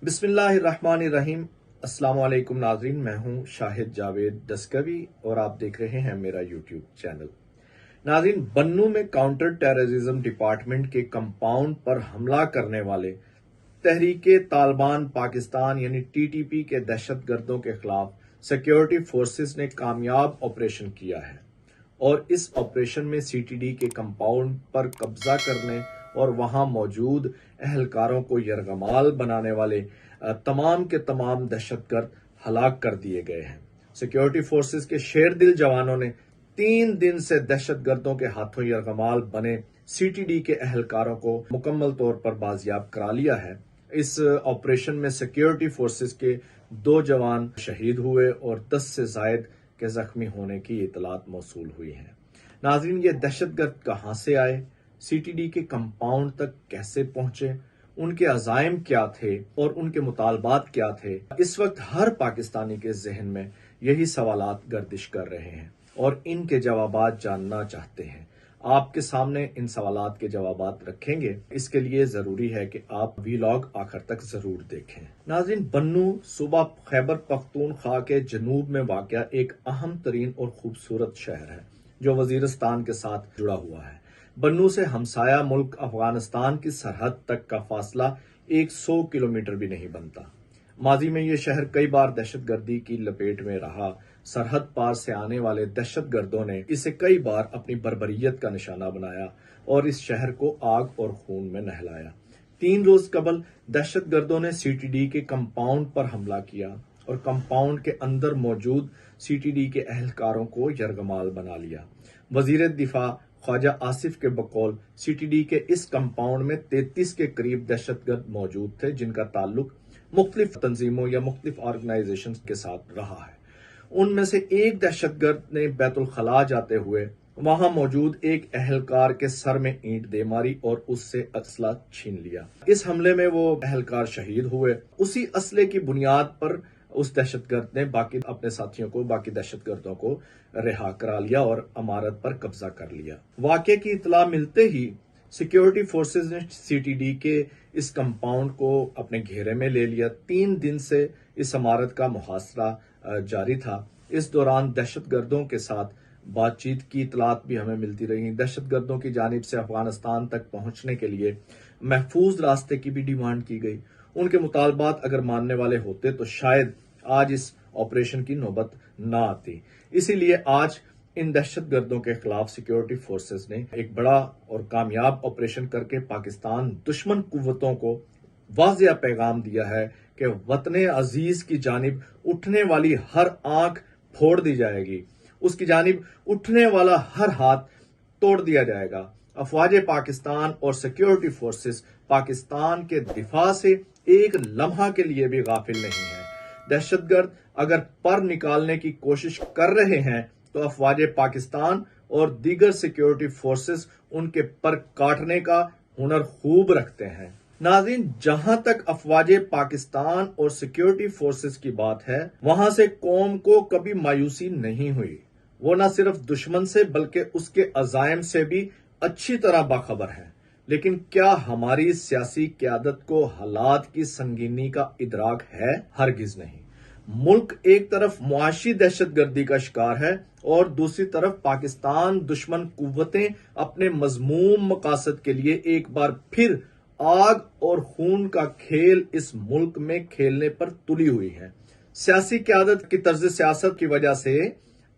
بسم اللہ الرحمن الرحیم۔ السلام علیکم ناظرین، میں ہوں شاہد جاوید دسکوی اور آپ دیکھ رہے ہیں میرا یوٹیوب چینل۔ ناظرین، بنوں میں کاؤنٹر ٹیررزم ڈپارٹمنٹ کے کمپاؤنڈ پر حملہ کرنے والے تحریک طالبان پاکستان یعنی TTP کے دہشت گردوں کے خلاف سیکیورٹی فورسز نے کامیاب آپریشن کیا ہے اور اس آپریشن میں CTD کے کمپاؤنڈ پر قبضہ کرنے اور وہاں موجود اہلکاروں کو یرغمال بنانے والے تمام کے تمام دہشت گرد ہلاک کر دیے گئے ہیں۔ سیکیورٹی فورسز کے شیر دل جوانوں نے 3 دن سے دہشت گردوں کے ہاتھوں یرغمال بنے CTD کے اہلکاروں کو مکمل طور پر بازیاب کرا لیا ہے۔ اس آپریشن میں سیکیورٹی فورسز کے 2 جوان شہید ہوئے اور 10 سے زائد کے زخمی ہونے کی اطلاعات موصول ہوئی ہیں۔ ناظرین، یہ دہشت گرد کہاں سے آئے، CTD کے کمپاؤنڈ تک کیسے پہنچے، ان کے عزائم کیا تھے اور ان کے مطالبات کیا تھے، اس وقت ہر پاکستانی کے ذہن میں یہی سوالات گردش کر رہے ہیں اور ان کے جوابات جاننا چاہتے ہیں۔ آپ کے سامنے ان سوالات کے جوابات رکھیں گے، اس کے لیے ضروری ہے کہ آپ ویلاگ آخر تک ضرور دیکھیں۔ ناظرین، بنوں صوبہ خیبر پختونخوا کے جنوب میں واقع ایک اہم ترین اور خوبصورت شہر ہے جو وزیرستان کے ساتھ جڑا ہوا ہے۔ بنوں سے ہمسایہ ملک افغانستان کی سرحد تک کا فاصلہ 100 کلومیٹر بھی نہیں بنتا۔ ماضی میں یہ شہر کئی بار دہشت گردی کی لپیٹ میں رہا۔ سرحد پار سے آنے والے دہشت گردوں نے اسے کئی بار اپنی بربریت کا نشانہ بنایا اور اس شہر کو آگ اور خون میں نہلایا۔ 3 روز قبل دہشت گردوں نے CTD کے کمپاؤنڈ پر حملہ کیا اور کمپاؤنڈ کے اندر موجود CTD کے اہلکاروں کو یرغمال بنا لیا۔ وزیر دفاع خواجہ آصف کے بقول CTD کے اس کمپاؤنڈ میں 33 کے قریب دہشت گرد موجود تھے جن کا تعلق مختلف تنظیموں یا مختلف آرگنائزیشنز کے ساتھ رہا ہے۔ ان میں سے ایک دہشت گرد نے بیت الخلا جاتے ہوئے وہاں موجود ایک اہلکار کے سر میں اینٹ دے ماری اور اس سے اسلحہ چھین لیا۔ اس حملے میں وہ اہلکار شہید ہوئے۔ اسی اسلحے کی بنیاد پر اس دہشت گرد نے اپنے ساتھیوں کو باقی دہشت گردوں کو رہا کرا لیا اور عمارت پر قبضہ کر لیا۔ واقعے کی اطلاع ملتے ہی سیکیورٹی فورسز نے CTD کے اس کمپاؤنڈ کو اپنے گھیرے میں لے لیا۔ 3 دن سے اس عمارت کا محاصرہ جاری تھا۔ اس دوران دہشت گردوں کے ساتھ بات چیت کی اطلاعات بھی ہمیں ملتی رہی۔ دہشت گردوں کی جانب سے افغانستان تک پہنچنے کے لیے محفوظ راستے کی بھی ڈیمانڈ کی گئی۔ ان کے مطالبات اگر ماننے والے ہوتے تو شاید آج اس آپریشن کی نوبت نہ آتی۔ اسی لیے آج ان دہشت گردوں کے خلاف سیکیورٹی فورسز نے ایک بڑا اور کامیاب آپریشن کر کے پاکستان دشمن قوتوں کو واضح پیغام دیا ہے کہ وطن عزیز کی جانب اٹھنے والی ہر آنکھ پھوڑ دی جائے گی، اس کی جانب اٹھنے والا ہر ہاتھ توڑ دیا جائے گا۔ افواج پاکستان اور سیکیورٹی فورسز پاکستان کے دفاع سے ایک لمحہ کے لیے بھی غافل نہیں ہیں۔ دہشت گرد اگر پر نکالنے کی کوشش کر رہے ہیں تو افواج پاکستان اور دیگر سیکیورٹی فورسز ان کے پر کاٹنے کا ہنر خوب رکھتے ہیں۔ ناظرین، جہاں تک افواج پاکستان اور سیکیورٹی فورسز کی بات ہے، وہاں سے قوم کو کبھی مایوسی نہیں ہوئی۔ وہ نہ صرف دشمن سے بلکہ اس کے عزائم سے بھی اچھی طرح باخبر ہے۔ لیکن کیا ہماری سیاسی قیادت کو حالات کی سنگینی کا ادراک ہے؟ ہرگز نہیں۔ ملک ایک طرف معاشی دہشت گردی کا شکار ہے اور دوسری طرف پاکستان دشمن قوتیں اپنے مذموم مقاصد کے لیے ایک بار پھر آگ اور خون کا کھیل اس ملک میں کھیلنے پر تلی ہوئی ہے۔ سیاسی قیادت کی طرز سیاست کی وجہ سے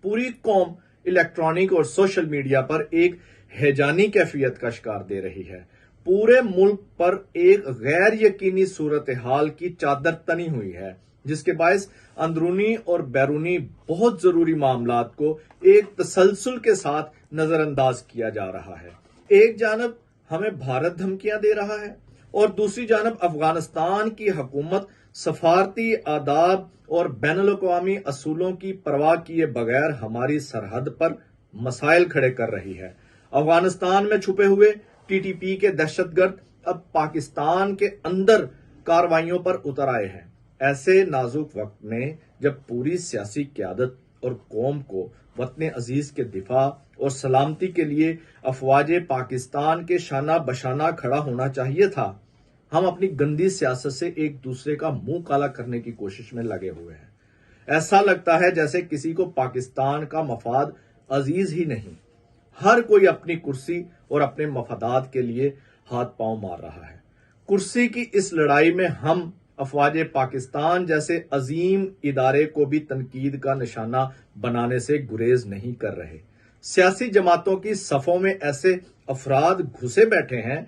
پوری قوم الیکٹرانک اور سوشل میڈیا پر ایک ہیجانی کیفیت کا شکار دے رہی ہے۔ پورے ملک پر ایک غیر یقینی صورتحال کی چادر تنی ہوئی ہے جس کے باعث اندرونی اور بیرونی بہت ضروری معاملات کو ایک تسلسل کے ساتھ نظر انداز کیا جا رہا ہے۔ ایک جانب ہمیں بھارت دھمکیاں دے رہا ہے اور دوسری جانب افغانستان کی حکومت سفارتی آداب اور بین الاقوامی اصولوں کی پرواہ کیے بغیر ہماری سرحد پر مسائل کھڑے کر رہی ہے۔ افغانستان میں چھپے ہوئے TTP کے دہشت گرد اب پاکستان کے اندر کارروائیوں پر اتر آئے ہیں۔ ایسے نازک وقت میں جب پوری سیاسی قیادت اور قوم کو وطن عزیز کے دفاع اور سلامتی کے لیے افواج پاکستان کے شانہ بشانہ کھڑا ہونا چاہیے تھا، ہم اپنی گندی سیاست سے ایک دوسرے کا منہ کالا کرنے کی کوشش میں لگے ہوئے ہیں۔ ایسا لگتا ہے جیسے کسی کو پاکستان کا مفاد عزیز ہی نہیں۔ ہر کوئی اپنی کرسی اور اپنے مفادات کے لیے ہاتھ پاؤں مار رہا ہے۔ کرسی کی اس لڑائی میں ہم افواج پاکستان جیسے عظیم ادارے کو بھی تنقید کا نشانہ بنانے سے گریز نہیں کر رہے۔ سیاسی جماعتوں کی صفوں میں ایسے افراد گھسے بیٹھے ہیں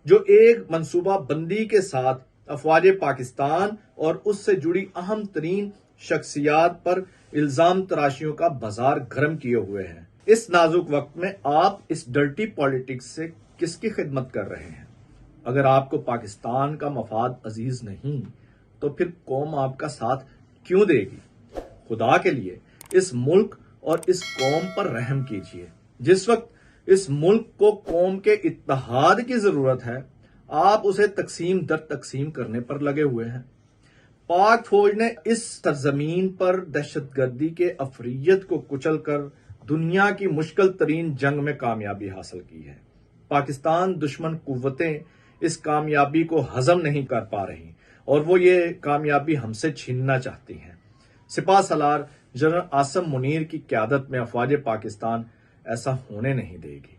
جو ایک منصوبہ بندی کے ساتھ افواج پاکستان اور اس سے جڑی اہم ترین شخصیات پر الزام تراشیوں کا بازار گرم کیے ہوئے ہیں۔ اس نازک وقت میں آپ اس ڈرٹی پالیٹکس سے کس کی خدمت کر رہے ہیں؟ اگر آپ کو پاکستان کا مفاد عزیز نہیں تو پھر قوم آپ کا ساتھ کیوں دے گی؟ خدا کے لیے اس ملک اور اس قوم پر رحم کیجیے۔ جس وقت اس ملک کو قوم کے اتحاد کی ضرورت ہے، آپ اسے تقسیم در تقسیم کرنے پر لگے ہوئے ہیں۔ پاک فوج نے اس سرزمین پر دہشت گردی کے افریت کو کچل کر دنیا کی مشکل ترین جنگ میں کامیابی حاصل کی ہے۔ پاکستان دشمن قوتیں اس کامیابی کو ہضم نہیں کر پا رہی اور وہ یہ کامیابی ہم سے چھیننا چاہتی ہیں۔ سپاہ سالار جنرل عاصم منیر کی قیادت میں افواج پاکستان ایسا ہونے نہیں دے گی۔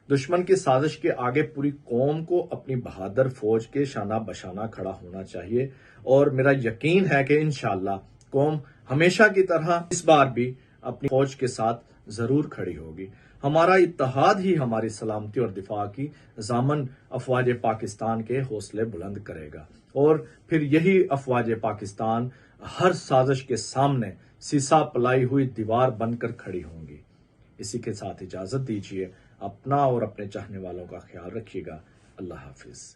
دشمن کی سازش کے آگے پوری قوم کو اپنی بہادر فوج کے شانہ بشانہ کھڑا ہونا چاہیے، اور میرا یقین ہے کہ انشاءاللہ قوم ہمیشہ کی طرح اس بار بھی اپنی فوج کے ساتھ ضرور کھڑی ہوگی۔ ہمارا اتحاد ہی ہماری سلامتی اور دفاع کی ضامن افواج پاکستان کے حوصلے بلند کرے گا، اور پھر یہی افواج پاکستان ہر سازش کے سامنے سیسا پلائی ہوئی دیوار بن کر کھڑی ہوں گی۔ اسی کے ساتھ اجازت دیجیے۔ اپنا اور اپنے چاہنے والوں کا خیال رکھیے گا۔ اللہ حافظ۔